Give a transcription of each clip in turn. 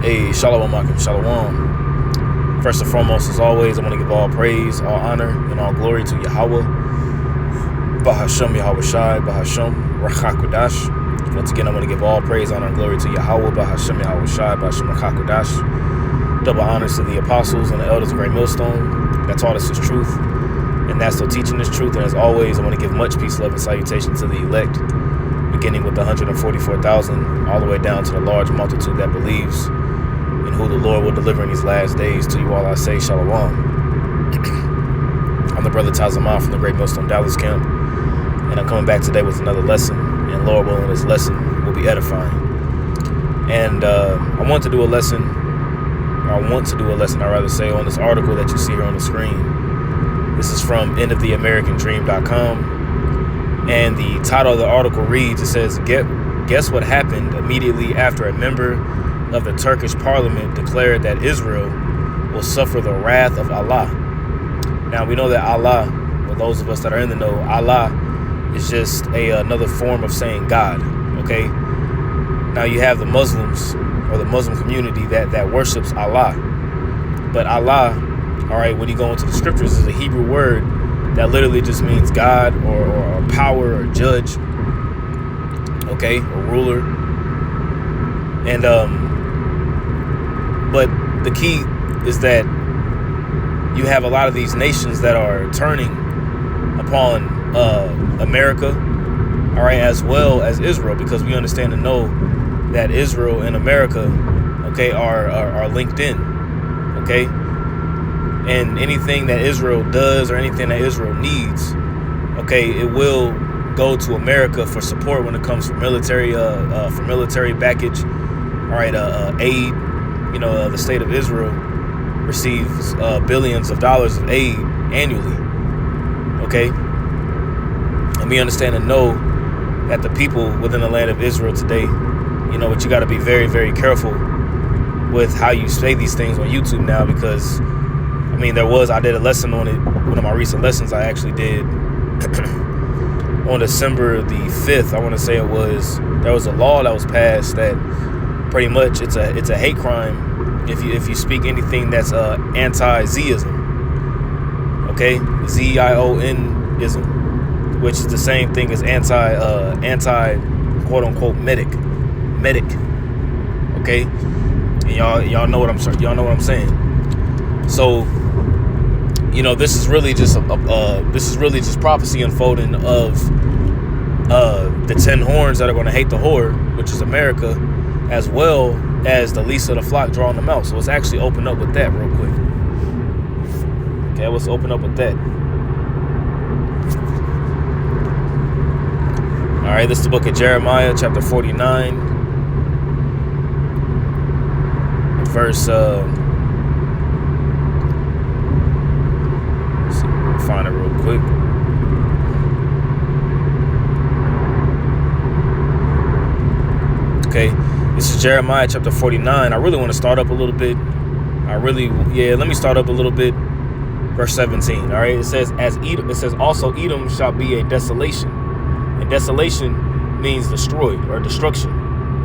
Hey, Shalom Akim, Shalom. First and foremost, as always, I want to give all praise, all honor, and all glory to Yahweh. Bahashem Yahweh Shai, Bahashem Rachakodash. Once again, I want to give all praise, honor, and glory to Yahweh, Bahashem Yahweh Shai, Bahashem Rachakodash. Double honors to the apostles and the elders of Great Millstone that taught us this truth, and that's still teaching this truth. And as always, I want to give much peace, love, and salutation to the elect, beginning with the 144,000, all the way down to the large multitude that believes in who the Lord will deliver in these last days. To you all I say, Shalom. I'm the brother Tazamah from the Great Millstone Dallas camp, and I'm coming back today with another lesson, and Lord willing, this lesson will be edifying. And I want to do a lesson, I'd rather say, on this article that you see here on the screen. This is from endoftheamericandream.com. And the title of the article reads, it says, guess what happened immediately after a member of the Turkish parliament declared that Israel will suffer the wrath of Allah. Now, we know that Allah, for those of us that are in the know, Allah is just another form of saying God, okay? Now, you have the Muslims, or the Muslim community that worships Allah. But Allah, all right, when you go into the scriptures, is a Hebrew word that literally just means God or power or judge, okay, or ruler. And but the key is that you have a lot of these nations that are turning upon America, all right, as well as Israel, because we understand and know that Israel and America, okay, are linked in, okay. And anything that Israel does or anything that Israel needs, okay, it will go to America for support when it comes for military package. All right, aid. You know, the state of Israel receives billions of dollars of aid annually. Okay, and we understand and know that the people within the land of Israel today, you know, but you got to be very, very careful with how you say these things on YouTube now, because I mean, I did a lesson on it. One of my recent lessons I actually did on December the 5th. I want to say there was a law that was passed that pretty much it's a hate crime if you speak anything that's anti-Zism. Okay, Zion-ism, which is the same thing as anti quote unquote medic. Okay, and y'all know what I'm saying. So, you know, this is really just prophecy unfolding of the 10 horns that are going to hate the whore, which is America, as well as the least of the flock drawing them out. So let's actually open up with that real quick. Okay, let's open up with that. All right, this is the book of Jeremiah, chapter 49, verse find it real quick. Okay, this is Jeremiah chapter 49. I really want to start up a little bit. Let me start up a little bit. Verse 17. All right, it says, also Edom shall be a desolation, and desolation means destroyed or destruction.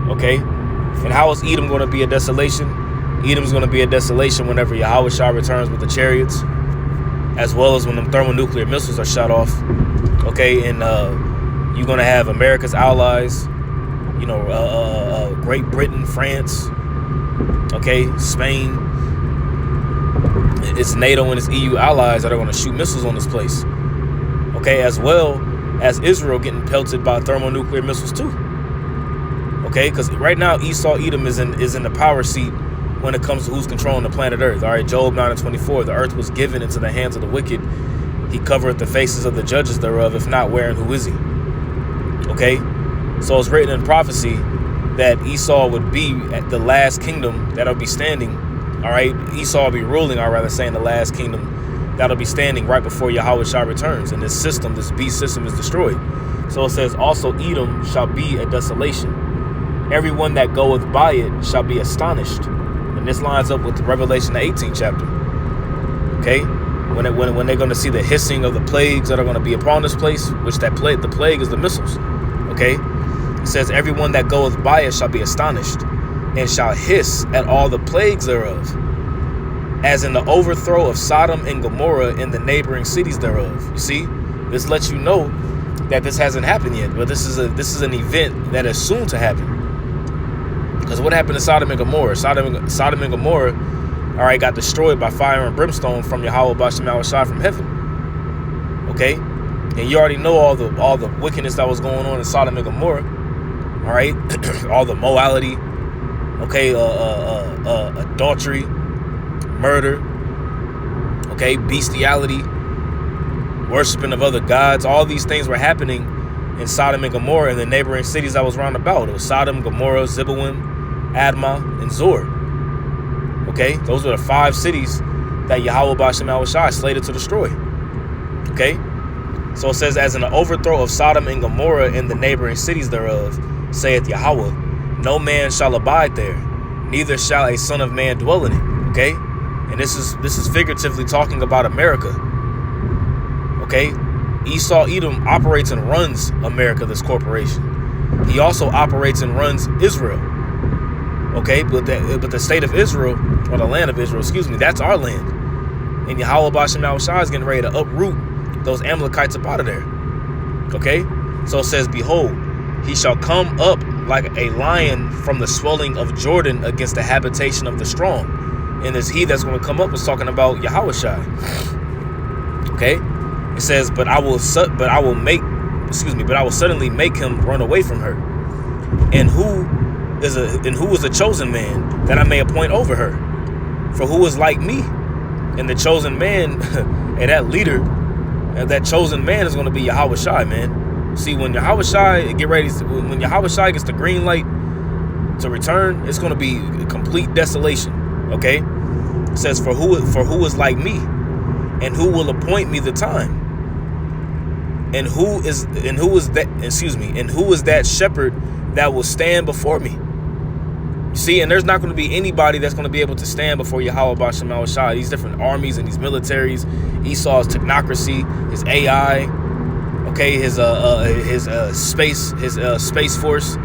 Okay, and how is Edom going to be a desolation? Edom's going to be a desolation whenever Yahweh Shah returns with the chariots, as well as when them thermonuclear missiles are shot off. Okay, and you're going to have America's allies, you know, Great Britain, France, okay, Spain. It's NATO and its EU allies that are going to shoot missiles on this place. Okay, as well as Israel getting pelted by thermonuclear missiles too. Okay, because right now Esau Edom is in the power seat when it comes to who's controlling the planet Earth. All right, Job 9:24, the earth was given into the hands of the wicked. He covereth the faces of the judges thereof. If not, wherein who is he? Okay, so it's written in prophecy that Esau would be at the last kingdom that'll be standing. All right, Esau will be ruling, I'd rather say, in the last kingdom that'll be standing right before Yahweh Shah returns, and this beast system is destroyed. So it says, also Edom shall be a desolation. Everyone that goeth by it shall be astonished. And this lines up with Revelation, the 18th chapter. Okay, when they're going to see the hissing of the plagues that are going to be upon this place, which the plague is the missiles. Okay, it says everyone that goeth by it shall be astonished. and shall hiss at all the plagues thereof, as in the overthrow of Sodom and Gomorrah and the neighboring cities thereof. You see, this lets you know that this hasn't happened yet, but this is an event that is soon to happen. Because what happened to Sodom and Gomorrah? Sodom and Gomorrah, all right, got destroyed by fire and brimstone from Yahweh B'Shem Yahushua from heaven. Okay, and you already know all the wickedness that was going on in Sodom and Gomorrah. All right, all the morality. Okay, adultery, murder. Okay, bestiality, worshiping of other gods. All these things were happening in Sodom and Gomorrah and the neighboring cities that was round about. It was Sodom, Gomorrah, Zeboim, Admah, and Zor. Okay, those were the 5 cities that Yahweh B'Shem Yahushua slated to destroy. Okay, so it says, as in the overthrow of Sodom and Gomorrah and the neighboring cities thereof, saith Yahweh, no man shall abide there, neither shall a son of man dwell in it. Okay, and this is figuratively talking about America. Okay, Esau Edom operates and runs America, this corporation. He also operates and runs Israel. Okay, but the state of Israel, or the land of Israel, excuse me, that's our land. And Yahweh B'Shem Yahushua is getting ready to uproot those Amalekites up out of there. Okay, so it says, behold, he shall come up like a lion from the swelling of Jordan against the habitation of the strong. And this he that's going to come up is talking about Yahushua. Okay, it says, but I will suddenly make him run away from her. And who is a chosen man that I may appoint over her? For who is like me? And the chosen man, and that leader, and that chosen man is going to be Yahushua, man. See, when Yahushua gets the green light to return, it's going to be complete desolation. Okay, it says, for who is like me, and who will appoint me the time, and who is that shepherd that will stand before me? See, and there's not going to be anybody that's going to be able to stand before Yahweh B'Shem Yahushua. These different armies and these militaries, Esau's technocracy, his AI, okay, his space force,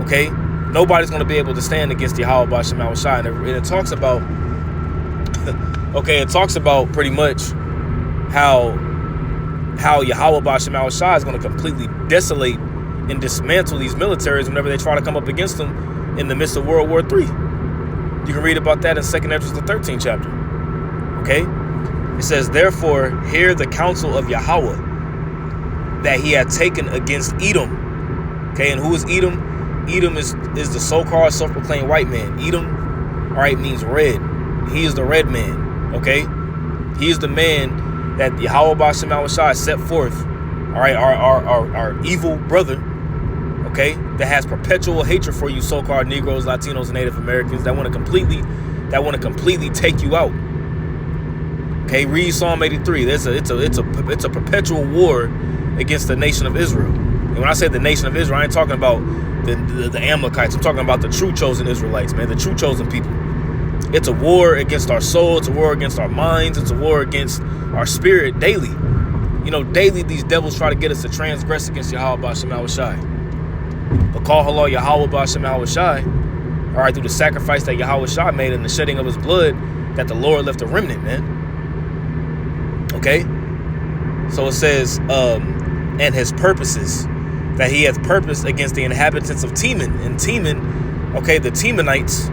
okay. Nobody's going to be able to stand against Yahweh B'Shem Yahushua. And it talks about, okay, it talks about pretty much how Yahweh B'Shem Yahushua is going to completely desolate and dismantle these militaries whenever they try to come up against them in the midst of World War III. You can read about that in 2nd Esdras, the 13th chapter. Okay? It says, therefore, hear the counsel of Yahweh that he had taken against Edom. Okay, and who is Edom? Edom is the so-called self-proclaimed white man. Edom, all right, means red. He is the red man. Okay? He is the man that Yahweh B'Shem Yahushua set forth. All right, our evil brother, okay, that has perpetual hatred for you so-called Negroes, Latinos, and Native Americans that want to completely take you out. Okay, read Psalm 83. It's a perpetual war against the nation of Israel. And when I say the nation of Israel, I ain't talking about the Amalekites. I'm talking about the true chosen Israelites, man, the true chosen people. It's a war against our soul. It's a war against our minds. It's a war against our spirit daily. You know, daily these devils try to get us to transgress against Yahweh B'Shem Yahushua. But call halal Yahweh B'Shem Yahushua, all right, through the sacrifice that Yahushua made and the shedding of his blood, that the Lord left a remnant, man. Okay? So it says, and his purposes, that he hath purposed against the inhabitants of Teman. And Teman, okay, the Temanites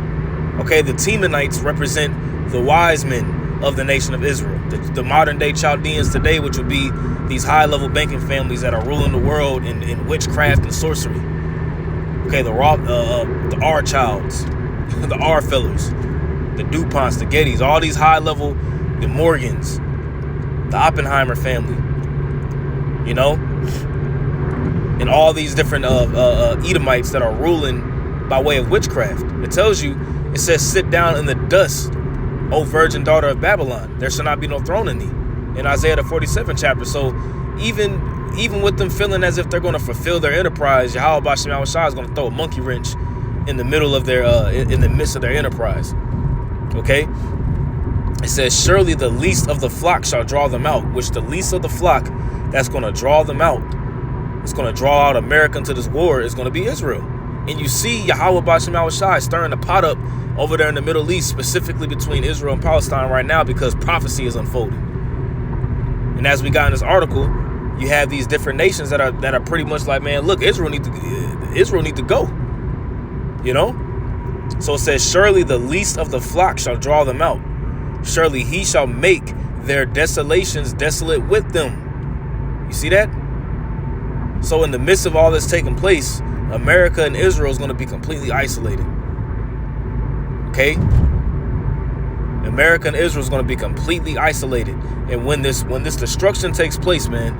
represent the wise men of the nation of Israel. The modern day Chaldeans today, which would be these high-level banking families that are ruling the world in witchcraft and sorcery. Okay, the R Childs, the R Fellers, the DuPonts, the Gettys, all these high-level, the Morgans, the Oppenheimer family, you know, and all these different Edomites that are ruling by way of witchcraft. It tells you, it says, sit down in the dust, O virgin daughter of Babylon, there shall not be no throne in thee, in Isaiah the 47th chapter. So even with them feeling as if they're going to fulfill their enterprise, Yahweh B'Shem Yahushua is going to throw a monkey wrench in the middle of their in the midst of their enterprise. Okay, it says, surely the least of the flock shall draw them out. Which the least of the flock that's going to draw them out, it's going to draw out America into this war, is going to be Israel. And you see Yahweh Bashem Yahushai stirring the pot up over there in the Middle East, specifically between Israel and Palestine right now, because prophecy is unfolding. And as we got in this article, you have these different nations that are pretty much like, man, look, Israel need to go. You know? So it says, surely the least of the flock shall draw them out. Surely he shall make their desolations desolate with them. You see that? So in the midst of all this taking place, America and Israel is going to be completely isolated. Okay? America and Israel is going to be completely isolated. And when this destruction takes place, man,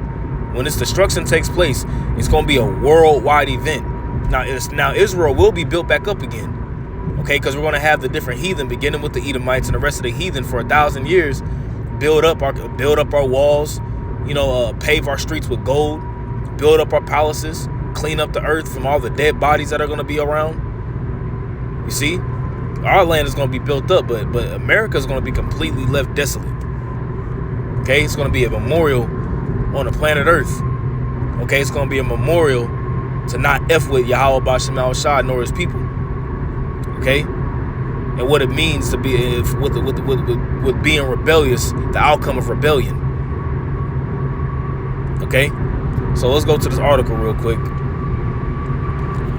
when this destruction takes place, it's going to be a worldwide event. Now Israel will be built back up again. Okay, because we're going to have the different heathen, beginning with the Edomites and the rest of the heathen for 1,000 years, build up our walls, pave our streets with gold, build up our palaces, clean up the earth from all the dead bodies that are going to be around. You see, our land is going to be built up, but America is going to be completely left desolate. Okay, it's going to be a memorial on the planet Earth. Okay, it's going to be a memorial to not F with Yahweh Bashem Yahushai nor his people. Okay, and what it means to be with being rebellious, the outcome of rebellion. Okay, so let's go to this article real quick.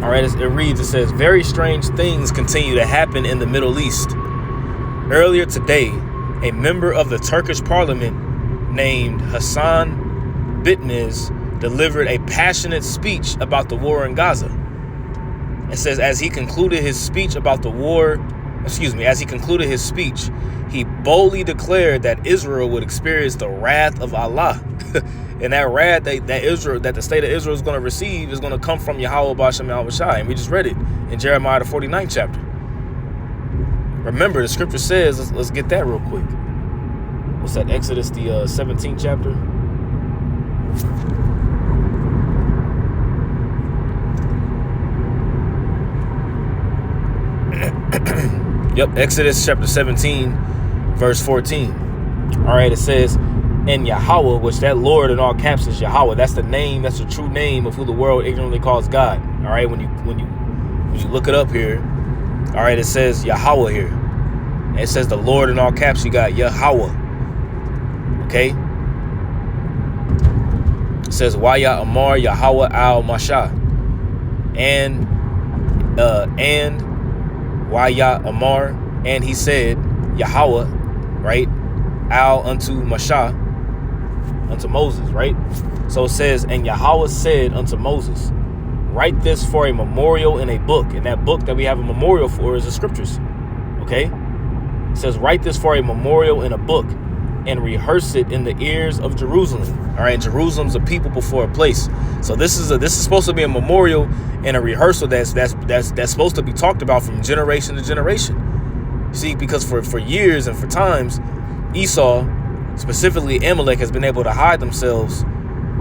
All right, it reads, it says, very strange things continue to happen in the Middle East. Earlier today, a member of the Turkish parliament named Hassan Bitmiz delivered a passionate speech about the war in Gaza. It says, as he concluded his speech, he boldly declared that Israel would experience the wrath of Allah. And that wrath that the state of Israel is going to receive is going to come from Yahweh Bashem Yahushai. And we just read it in Jeremiah the 49th chapter. Remember, the scripture says, let's get that real quick. What's that? Exodus the 17th chapter. Yep, Exodus chapter 17, verse 14. All right, it says, and Yahweh, which that Lord in all caps is Yahweh. That's the name, that's the true name of who the world ignorantly calls God. All right, when you look it up here, all right, it says Yahweh here. And it says the Lord in all caps, you got Yahweh. Okay? It says Waya Amar Yahweh al Masha. And Waya Amar, and he said, Yahweh, right? Al unto Masha, unto Moses, right? So it says, and Yahweh said unto Moses, write this for a memorial in a book. And that book that we have a memorial for is the scriptures. Okay? It says, write this for a memorial in a book and rehearse it in the ears of Jerusalem. All right, Jerusalem's a people before a place. So this is supposed to be a memorial and a rehearsal that's supposed to be talked about from generation to generation. See, because for years and for times, Esau, specifically Amalek, has been able to hide themselves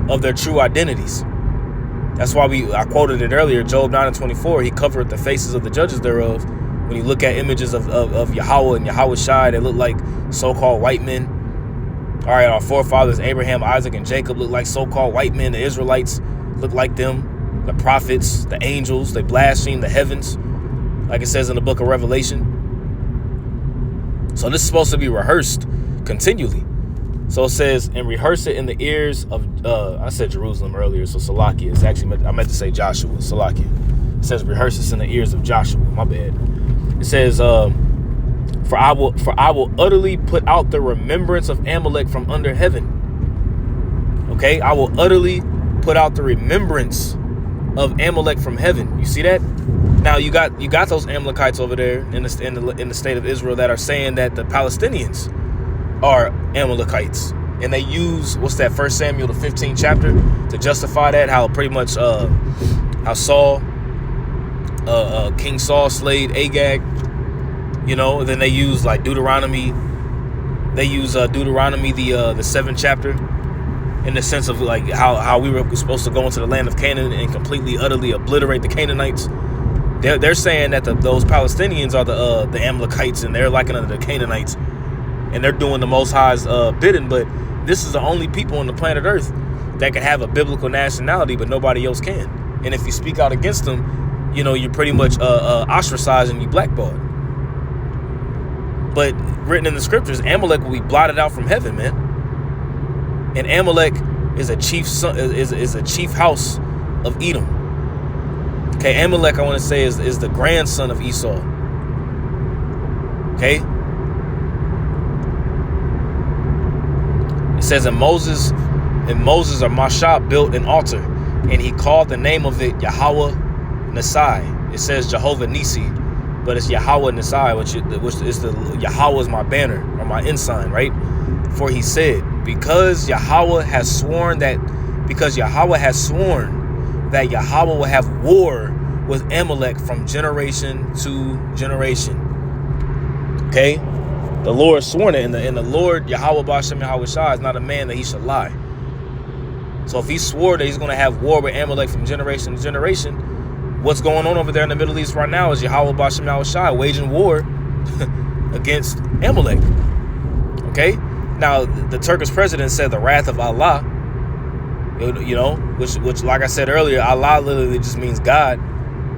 of their true identities. That's why I quoted it earlier, Job 9:24. He covered the faces of the judges thereof. When you look at images of Yahweh and Yahweh Shai, they look like so-called white men. All right, our forefathers, Abraham, Isaac, and Jacob, look like so-called white men. The Israelites look like them. The prophets, the angels, they blaspheme the heavens, like it says in the book of Revelation. So this is supposed to be rehearsed continually. So it says, and rehearse it in the ears of, I said Jerusalem earlier, so Salakia. It's actually, I meant to say Joshua, Salakia. It says, rehearse this in the ears of Joshua, my bad. It says, For I will utterly put out the remembrance of Amalek from under heaven. Okay, I will utterly put out the remembrance of Amalek from heaven. You see that? Now you got those Amalekites over there in the state of Israel that are saying that the Palestinians are Amalekites, and they use what's that 1 Samuel the 15th chapter to justify that, how pretty much how Saul, King Saul slayed Agag. You know, then they use like Deuteronomy. They use Deuteronomy, the 7th chapter, in the sense of like how we were supposed to go into the land of Canaan and completely, utterly obliterate the Canaanites. They're saying that those Palestinians are the Amalekites, and they're likening the Canaanites, and they're doing the Most High's bidding. But this is the only people on the planet Earth that can have a biblical nationality, but nobody else can. And if you speak out against them, you're pretty much ostracized and you blackballed. But written in the scriptures, Amalek will be blotted out from heaven, man. And Amalek is a chief son, is a chief house of Edom. Okay, Amalek, I want to say, is the grandson of Esau. Okay. It says, and Moses or Mashah built an altar, and he called the name of it Yahweh Nisai. It says Jehovah Nisi, but it's Yahweh Nisai, which is the Yahweh is my banner or my ensign, right? For he said, because Yahweh has sworn that Yahweh will have war with Amalek from generation to generation. Okay? The Lord sworn it, and the Lord Yahweh B'Shem Yahweh Shah is not a man that he should lie. So if he swore that he's going to have war with Amalek from generation to generation, what's going on over there in the Middle East right now is Yahweh B'Shem Yahweh Shah waging war against Amalek. Okay? Now, the Turkish president said the wrath of Allah, which like I said earlier, Allah literally just means God.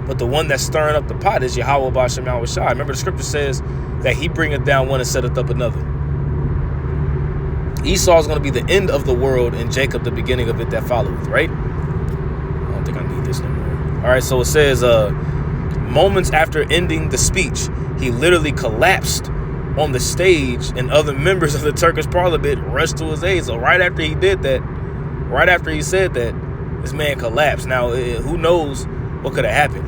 But the one that's stirring up the pot is Yahweh B'Shem Yahweh Shah. Remember, the scripture says that he bringeth down one and setteth up another. Esau is going to be the end of the world, and Jacob the beginning of it that followeth, right? I don't think I need this no more. All right, so it says, moments after ending the speech, he literally collapsed on the stage, and other members of the Turkish parliament rushed to his aid. So right after he did that, right after he said that, this man collapsed. Now, who knows what could have happened?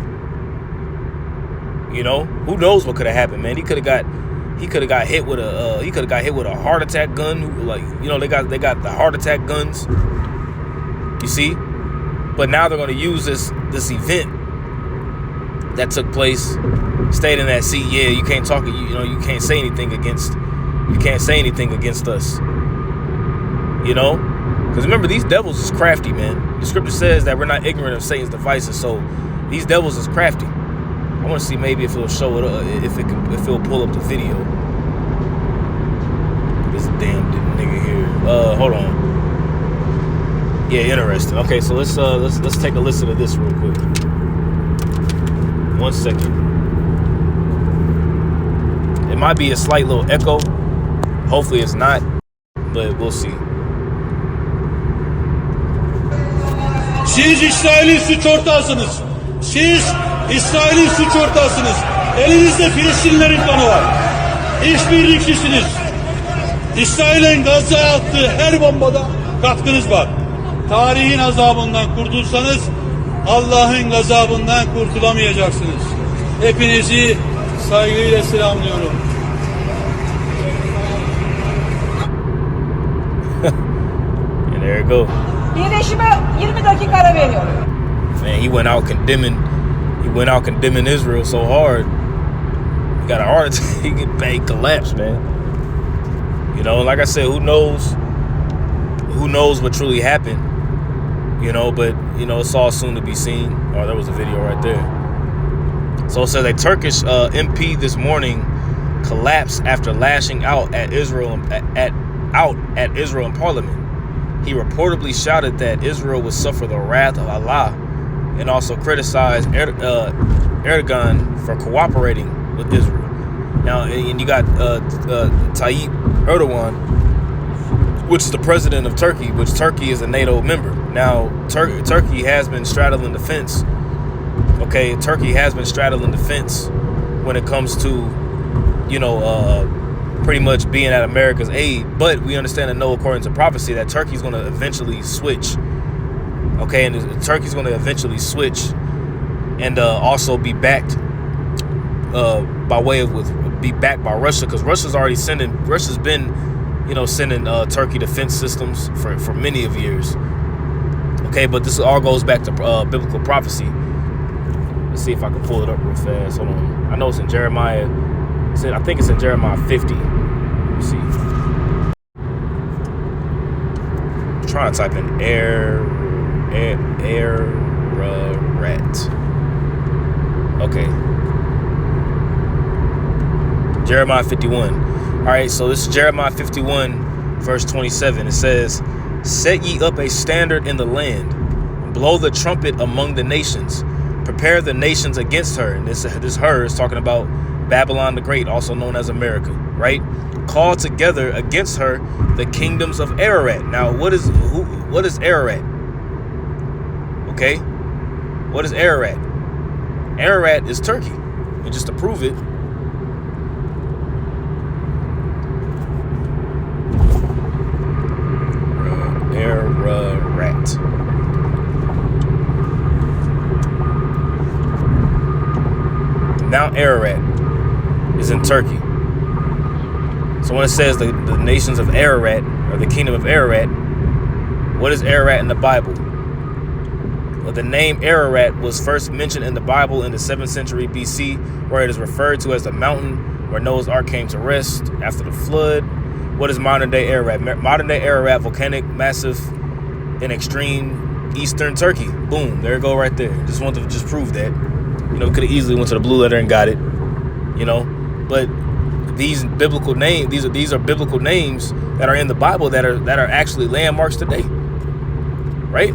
Who knows what could have happened, man? He could have got hit with a heart attack gun. They got the heart attack guns. You see? But now they're going to use this event that took place, stating that, see, yeah, you can't talk, you can't say anything against us. Because remember, these devils is crafty, man. The scripture says that we're not ignorant of Satan's devices, so these devils is crafty. I want to see maybe if it'll show it, if it'll pull up the video. This damn nigga here. Hold on. Yeah, interesting. Okay, so let's take a listen to this real quick. 1 second. It might be a slight little echo. Hopefully it's not, but we'll see. Siz İsrail'in suç ortağısınız. Siz İsrail'in suç ortağısınız. Elinizde Filistinlerin kanı var. İşbirlikçisiniz. İsrail'in Gazze'ye attığı her bombada katkınız var. Tarihin azabından kurtulsanız Allah'ın gazabından kurtulamayacaksınız. Hepinizi saygıyla selamlıyorum. And there it go. İyileşime 20 dakika ara veriyorum. Man, he went out condemning Israel so hard. He got a heart attack. He collapsed, man. Like I said, who knows what truly happened. But it's all soon to be seen. Oh, there was a video right there. So it says a Turkish MP this morning collapsed after lashing out at Israel in Parliament. He reportedly shouted that Israel would suffer the wrath of Allah, and also criticized Erdogan for cooperating with Israel. Now, and you got Tayyip Erdogan, which is the president of Turkey, which Turkey is a NATO member. Now, Turkey has been straddling the fence. Okay, Turkey has been straddling the fence when it comes to, pretty much being at America's aid. But we understand and know, according to prophecy, that Turkey's going to eventually switch. Okay, and Turkey's going to eventually switch and also be backed be backed by Russia, because Russia's been sending Turkey defense systems for many of years. Okay, but this all goes back to biblical prophecy. Let's see if I can pull it up real fast. Hold on. I know it's in Jeremiah. I think it's in Jeremiah 50. Let's see. I'm trying to type in Ararat. Okay. Jeremiah 51. All right, so this is Jeremiah 51, verse 27. It says, "Set ye up a standard in the land, blow the trumpet among the nations, Prepare the nations against her. And this her is talking about Babylon the Great, also known as America, right? Call together against her the kingdoms of Ararat. Now, what is Ararat? Okay, what is Ararat? Ararat is Turkey. And just to prove it, Ararat. Mount Ararat is in Turkey. So when it says the nations of Ararat, or the kingdom of Ararat, what is Ararat in the Bible? Well, the name Ararat was first mentioned in the Bible in the 7th century BC, where it is referred to as the mountain where Noah's Ark came to rest after the flood. What is modern-day Ararat? Modern-day Ararat, volcanic, massive, and extreme eastern Turkey. Boom, there you go right there. Just wanted to prove that. You know, could have easily went to the blue letter and got it. You know, but these biblical names, these are biblical names that are in the Bible that are actually landmarks today, right?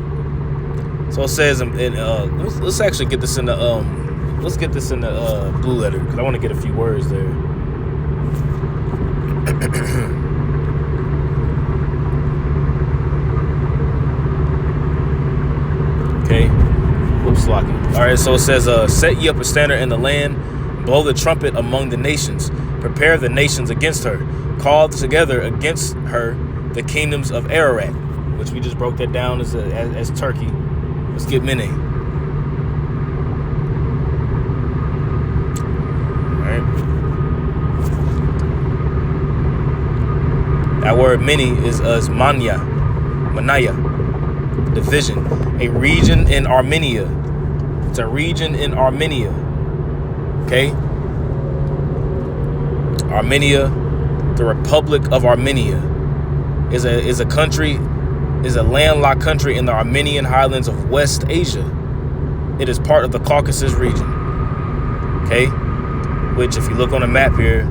So it says, let's actually get this in the blue letter, because I want to get a few words there. Okay. Whoops, lucky. All right, so it says, set ye up a standard in the land, blow the trumpet among the nations, prepare the nations against her, call together against her the kingdoms of Ararat, which we just broke that down as Turkey. Let's get many. All right. That word many is Manaya, division, a region in Armenia. It's a region in Armenia. Okay? Armenia, the Republic of Armenia, is a country, is a landlocked country in the Armenian highlands of West Asia. It is part of the Caucasus region. Okay? Which, if you look on a map here, I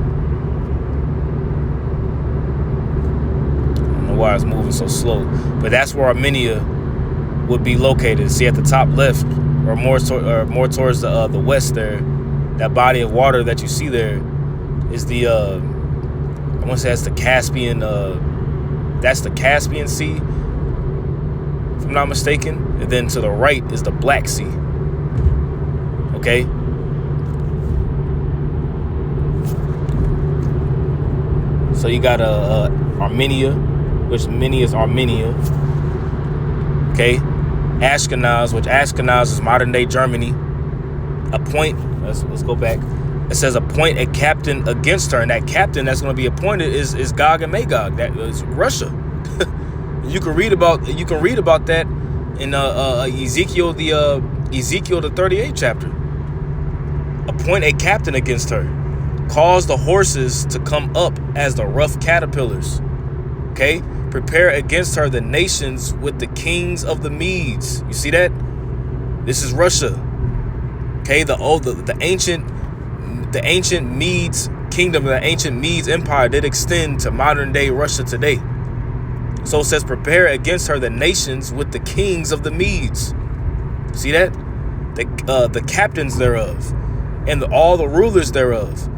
don't know why it's moving so slow, but that's where Armenia would be located. See, at the top left, or more towards the west there, that body of water that you see there is the I want to say that's the Caspian Sea, if I'm not mistaken. And then to the right is the Black Sea. Okay? So you got Armenia, which many is Armenia. Okay? Ashkenaz, which Ashkenaz is modern day Germany. Let's go back. It says appoint a captain against her, and that captain that's going to be appointed is Gog and Magog. That is Russia. You can read about that in Ezekiel the 38th chapter. Appoint a captain against her. Cause the horses to come up as the rough caterpillars. Okay? Prepare against her the nations with the kings of the Medes. You see that? This is Russia. Okay, the ancient Medes kingdom, the ancient Medes empire did extend to modern day Russia today. So it says, prepare against her the nations with the kings of the Medes. See that? The captains thereof, and all the rulers thereof,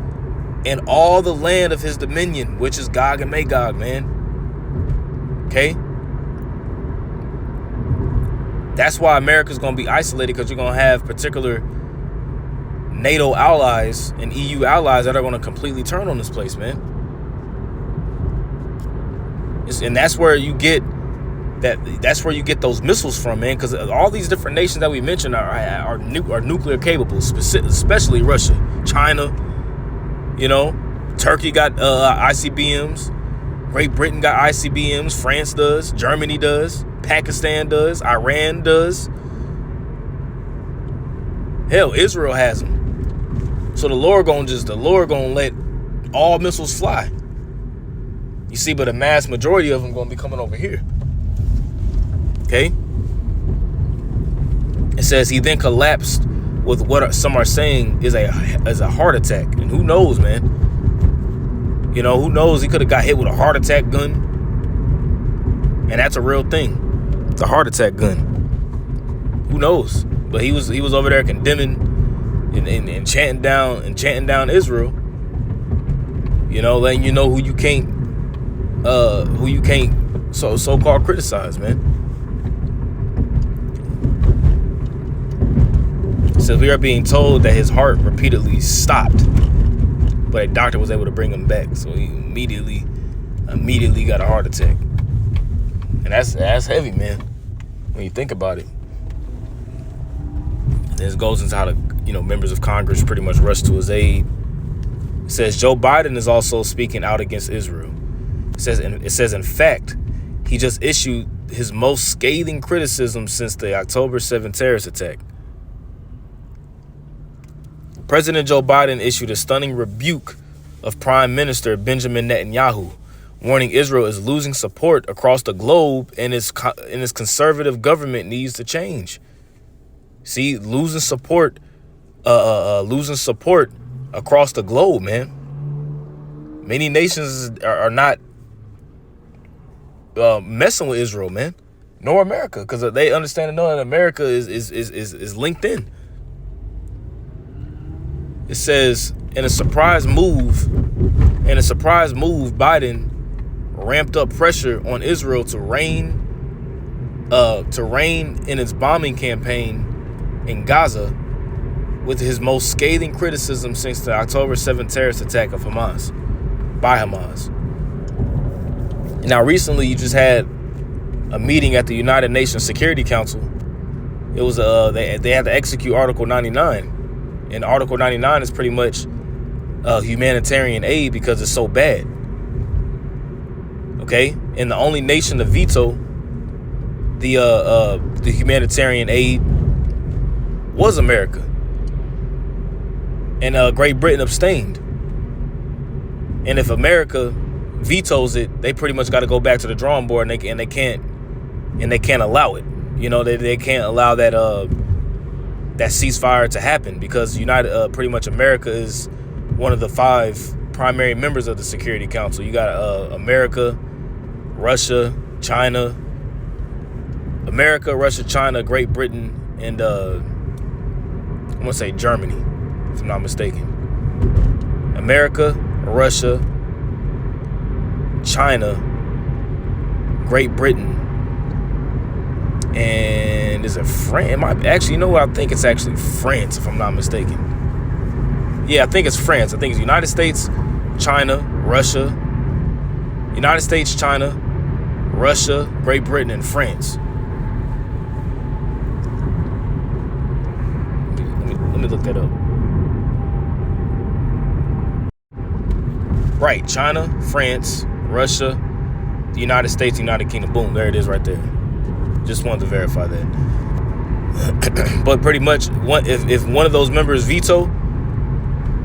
and all the land of his dominion, which is Gog and Magog, man. Okay? That's why America's going to be isolated, because you're going to have particular NATO allies and EU allies that are going to completely turn on this place, man. And that's where you get those missiles from, man, because all these different nations that we mentioned are nuclear capable, especially Russia, China, you know, Turkey got ICBMs, Great Britain got ICBMs, France does, Germany does, Pakistan does, Iran does. Hell, Israel has them. So the Lord gonna let all missiles fly. You see, but a mass majority of them gonna be coming over here. Okay? It says he then collapsed with what some are saying is a heart attack. And who knows, man? You know, who knows? He could have got hit with a heart attack gun. And that's a real thing. The heart attack gun. Who knows? But he was over there condemning and chanting down Israel. You know, letting you know who you can't so-called criticize, man. It says we are being told that his heart repeatedly stopped, but a doctor was able to bring him back. So he immediately got a heart attack. And that's heavy, man, when you think about it. And this goes into how the members of Congress pretty much rushed to his aid. It says Joe Biden is also speaking out against Israel. It says in fact, he just issued his most scathing criticism since the October 7th terrorist attack. President Joe Biden issued a stunning rebuke of Prime Minister Benjamin Netanyahu, warning Israel is losing support across the globe and its conservative government needs to change. See, losing support across the globe, man. Many nations are not messing with Israel, man, nor America, because they understand and know that America is linked in. It says in a surprise move, Biden ramped up pressure on Israel to rein in its bombing campaign in Gaza, with his most scathing criticism since the October 7th terrorist attack of Hamas. Now, recently, you just had a meeting at the United Nations Security Council. It was they had to execute Article 99, and Article 99 is pretty much humanitarian aid because it's so bad. Okay, and the only nation to veto the humanitarian aid was America, and Great Britain abstained. And if America vetoes it, they pretty much got to go back to the drawing board, and they can't allow it. They can't allow that ceasefire to happen, because pretty much America is one of the 5 primary members of the Security Council. You got America, Russia, China, Great Britain, and I'm gonna say Germany, if I'm not mistaken. America, Russia, China, Great Britain, and is it France? Actually, you know what? I think it's actually France, if I'm not mistaken. Yeah, I think it's France. I think it's United States, China, Russia, Great Britain, and France. Let me look that up. Right, China, France, Russia, the United States, United Kingdom. Boom, there it is right there. Just wanted to verify that. But pretty much, if one of those members veto,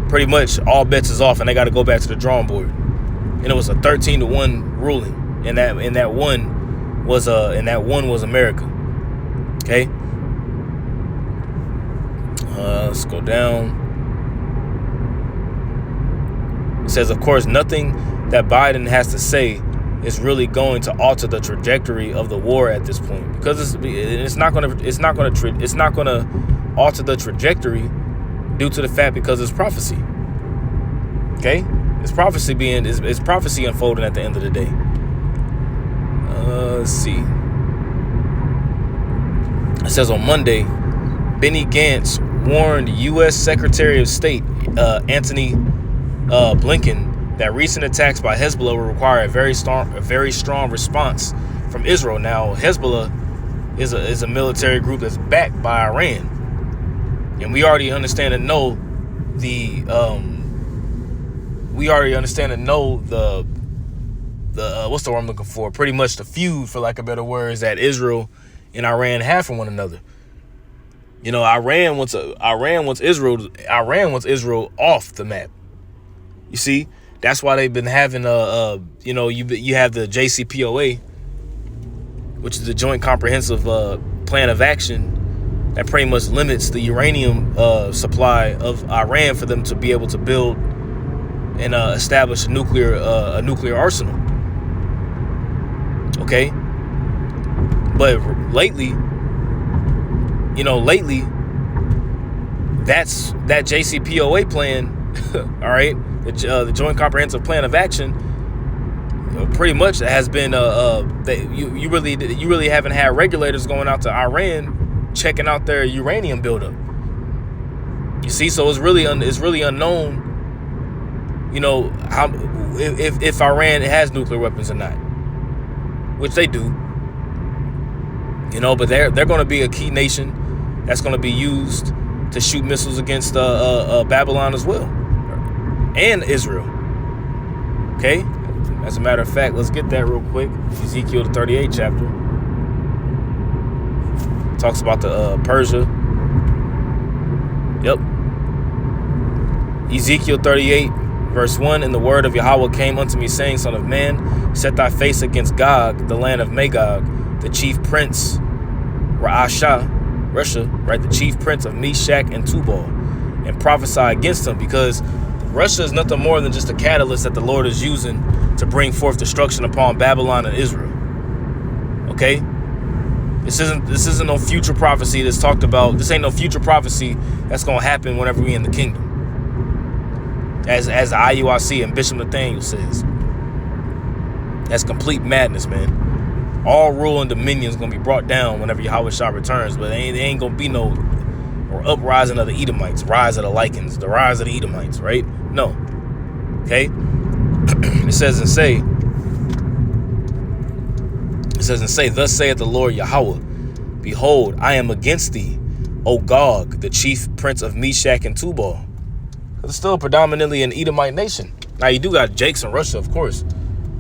pretty much all bets is off, and they got to go back to the drawing board. And it was a 13-1 ruling, and that one was America. Okay, let's go down. It says, of course, nothing that Biden has to say is really going to alter the trajectory of the war at this point, because it's not going to alter the trajectory due to the fact because it's prophecy. Okay, it's prophecy unfolding at the end of the day. Let's see. It says on Monday, Benny Gantz warned U.S. Secretary of State Antony Blinken that recent attacks by Hezbollah will require a very strong response from Israel. Now, Hezbollah is a military group that's backed by Iran, and we already understand and know the what's the word I'm looking for? Pretty much the feud, for lack of better words, that Israel and Iran have for one another. Iran wants Israel off the map. You see, that's why they've been having you have the JCPOA, which is the Joint Comprehensive Plan of Action, that pretty much limits the uranium supply of Iran for them to be able to build and establish a nuclear arsenal. Okay, but lately That's that JCPOA plan. All right, the Joint Comprehensive Plan of Action. Pretty much has been you really haven't had regulators going out to Iran checking out their uranium buildup. You see, so it's really unknown. You know how if Iran has nuclear weapons or not, which they do. You know, but they're going to be a key nation that's going to be used to shoot missiles against Babylon as well, and Israel. Okay, as a matter of fact, let's get that real quick. Ezekiel the 38th chapter talks about the Persia. Yep. Ezekiel 38 verse 1, and the word of Yahweh came unto me, saying, Son of man, set thy face against Gog, the land of Magog, the chief prince, Russia, right, the chief prince of Meshach and Tubal, and prophesy against him, because Russia is nothing more than just a catalyst that the Lord is using to bring forth destruction upon Babylon and Israel. Okay? This isn't no future prophecy that's talked about. This ain't no future prophecy that's going to happen whenever we in the kingdom. As the IUIC and Bishop Nathaniel says. That's complete madness, man. All rule and dominion is going to be brought down whenever Yahweh Shah returns, but there ain't going to be no uprising of the Edomites, rise of the Lycans, the rise of the Edomites, right? No. Okay? It says and say, thus saith the Lord Yahweh, behold, I am against thee, O Gog, the chief prince of Meshach and Tubal. It's still predominantly an Edomite nation. Now you do got Jakes in Russia, of course.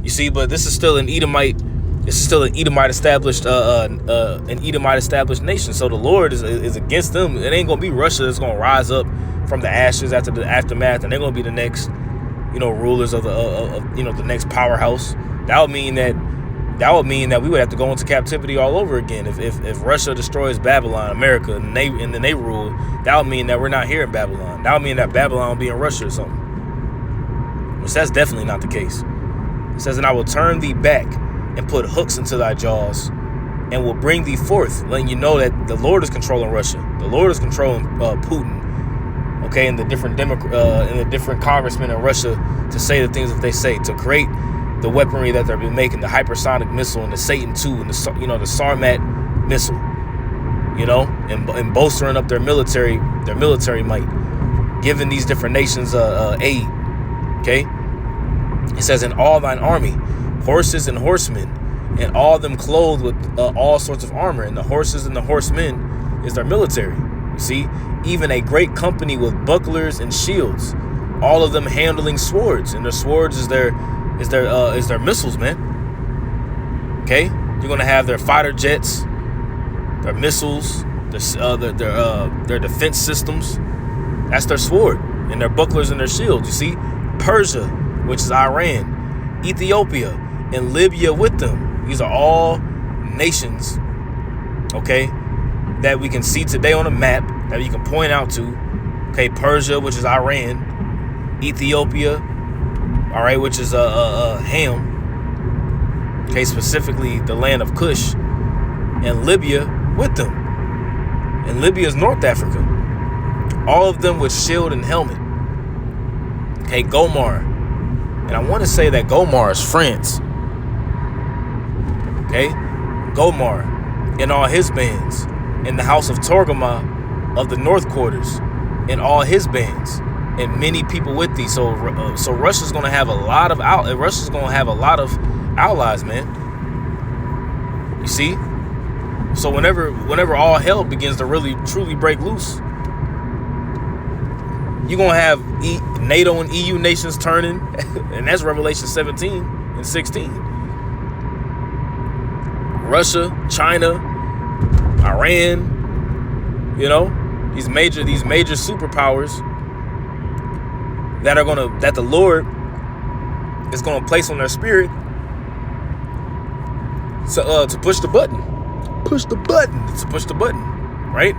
You see, but this is still an Edomite. This is still an Edomite established, nation. So the Lord is against them. It ain't gonna be Russia that's gonna rise up from the ashes after the aftermath, and they're gonna be the next, rulers of the next powerhouse. That would mean that we would have to go into captivity all over again if Russia destroys Babylon, America, and then they rule. That would mean that we're not here in Babylon. That would mean that Babylon will be in Russia or something. Which that's definitely not the case. It says, and I will turn thee back and put hooks into thy jaws, and will bring thee forth, letting you know that the Lord is controlling Russia. The Lord is controlling Putin. Okay, and the different congressmen in Russia to say the things that they say, to create the weaponry that they've been making, the hypersonic missile and the Satan II and the Sarmat missile, and bolstering up their military might, giving these different nations aid. Okay, it says, in all thine army, horses and horsemen, and all them clothed with all sorts of armor, and the horses and the horsemen is their military. You see, even a great company with bucklers and shields, all of them handling swords, and their swords is their missiles, man. Okay, you're gonna have their fighter jets, their missiles, their defense systems. That's their sword, and their bucklers and their shields. You see, Persia, which is Iran, Ethiopia, and Libya with them. These are all nations, okay, that we can see today on a map that you can point out to. Okay, Persia, which is Iran, Ethiopia, all right, which is Ham, okay, specifically the land of Cush, and Libya with them. And Libya is North Africa. All of them with shield and helmet. Okay, Gomar. And I want to say that Gomar is France. Okay, Gomar and all his bands, in the house of Torgama of the North Quarters, and all his bands, and many people with thee. So Russia's gonna have a lot of allies, man. You see? So whenever all hell begins to really truly break loose, you're gonna have NATO and EU nations turning, and that's Revelation 17 and 16. Russia, China, Iran, these major superpowers that the Lord is gonna place on their spirit to push the button. To push the button, right?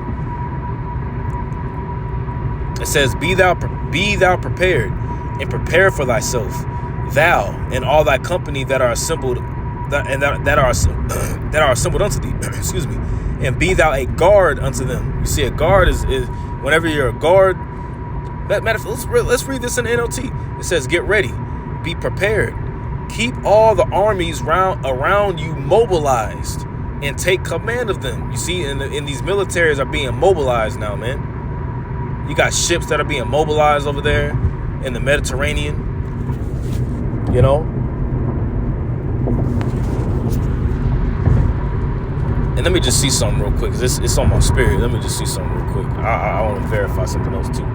It says, be thou prepared, and prepare for thyself, thou and all thy company that are assembled, that are assembled unto thee. Excuse me. And be thou a guard unto them. You see, a guard is whenever you're a guard, let's read this in the NLT. It says, get ready, be prepared, keep all the armies around you mobilized, and take command of them. You see, in these militaries are being mobilized now, man. You got ships that are being mobilized over there in the Mediterranean, you know. And let me just see something real quick, because it's on my spirit. Let me just see something real quick. I want to verify something else too.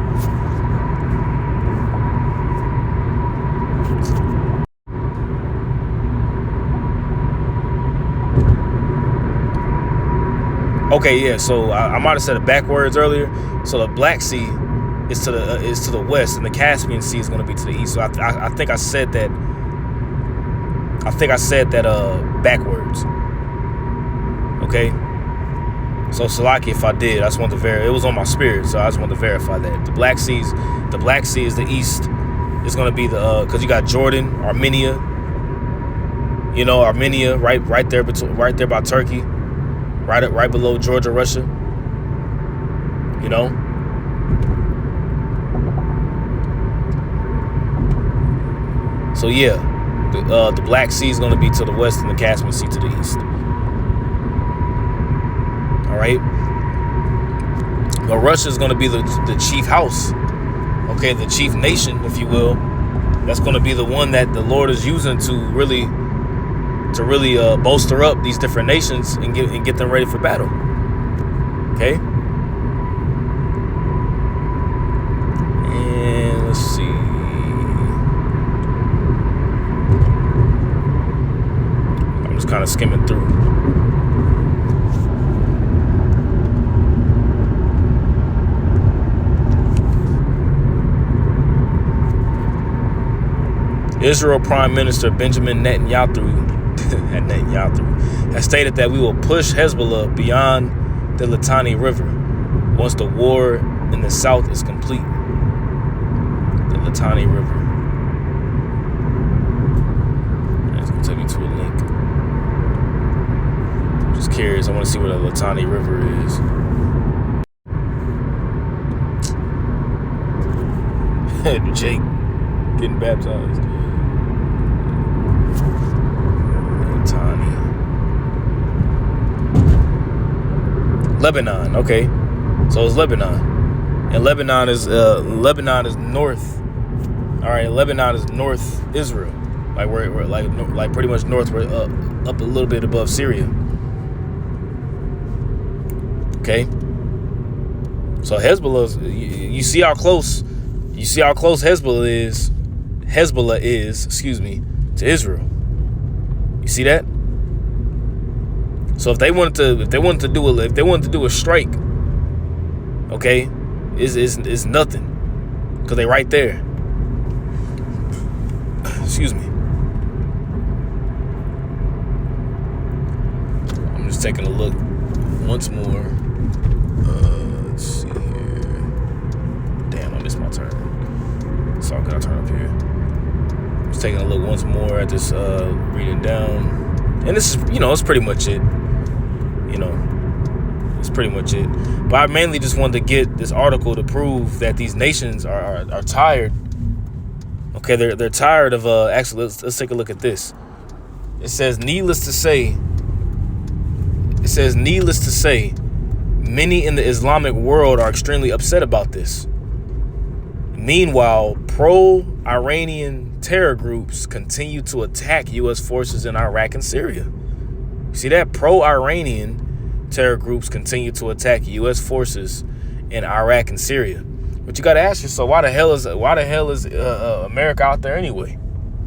Okay, yeah. So I might have said it backwards earlier. So the Black Sea is to the west, and the Caspian Sea is going to be to the east. So I think I said that. Backwards. Okay. So Salaki, if I did, I just wanted to verify. It was on my spirit, so I just wanted to verify that the Black Sea is the east. It's going to be because you got Jordan, Armenia. You know, Armenia, right there by Turkey. Right below Georgia, Russia. You know? So yeah, the Black Sea is going to be to the west and the Caspian Sea to the east. All right? But Russia is going to be the chief house. Okay, the chief nation, if you will. That's going to be the one that the Lord is using to really bolster up these different nations and get them ready for battle. Okay. And let's see. I'm just kind of skimming through. Israel Prime Minister Benjamin Netanyahu has stated that we will push Hezbollah beyond the Litani River once the war in the south is complete. The Litani River. It's going to take me to a link. I'm just curious. I want to see where the Litani River is. Jake getting baptized. Lebanon, okay, so it's Lebanon, and Lebanon is north. All right, Lebanon is North Israel, like we're like pretty much north. We're up a little bit above Syria. Okay, so Hezbollah, you see how close Hezbollah is, to Israel. You see that? So if they wanted to do a strike, okay, is nothing, because they right there. Excuse me. I'm just taking a look once more. Let's see here. Damn, I missed my turn. So I'm gonna turn up here. Just taking a look once more at this, reading down, and this is, it's pretty much it. It's pretty much it. But I mainly just wanted to get this article to prove that these nations are tired. Okay, they're tired of actually let's take a look at this. It says, needless to say, many in the Islamic world are extremely upset about this. Meanwhile, pro-Iranian terror groups continue to attack U.S. forces in Iraq and Syria. You see that? Pro-Iranian terror groups continue to attack U.S. forces in Iraq and Syria. But you got to ask yourself, why the hell is America out there anyway?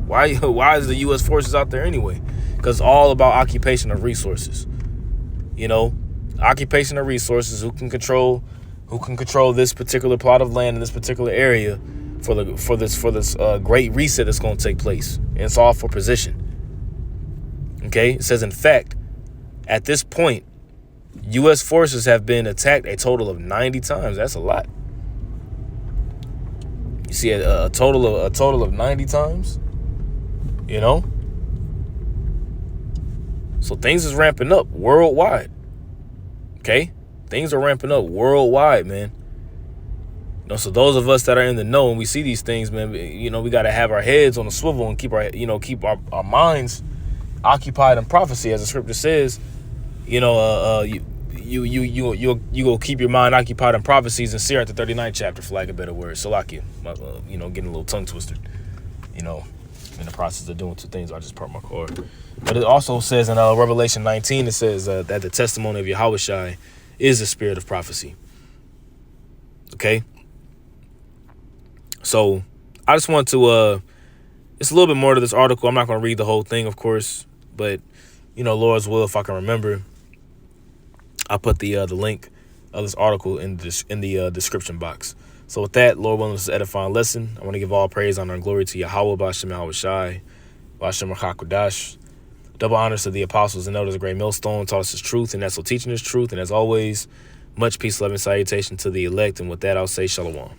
Why is the U.S. forces out there anyway? Because it's all about occupation of resources. Occupation of resources. Who can control this particular plot of land in this particular area for this great reset that's going to take place. And it's all for position. Okay, it says, in fact, at this point, U.S. forces have been attacked a total of 90 times. That's a lot. You see, a total of 90 times. So things is ramping up worldwide. Okay, things are ramping up worldwide, man. So those of us that are in the know and we see these things, man, we got to have our heads on a swivel and keep our minds occupied in prophecy, as the scripture says. You go keep your mind occupied in prophecies and Sirach the 39th chapter, for lack of a better word. Salaki, getting a little tongue twisted, in the process of doing two things. I just parked my car. But it also says in Revelation 19, it says that the testimony of Yahushua is the spirit of prophecy. Okay. So I just want to, it's a little bit more to this article. I'm not going to read the whole thing, of course, but, Lord's will, if I can remember, I'll put the link of this article in the description box. So with that, Lord willing, this is an edifying lesson. I want to give all praise, honor, and glory to Yahweh, B'Hashem Yahushai, B'Hashem Rachakadash. Double honors to the apostles and elders of Great Millstone, taught us his truth, and that's so teaching his truth. And as always, much peace, love, and salutation to the elect. And with that, I'll say shalom.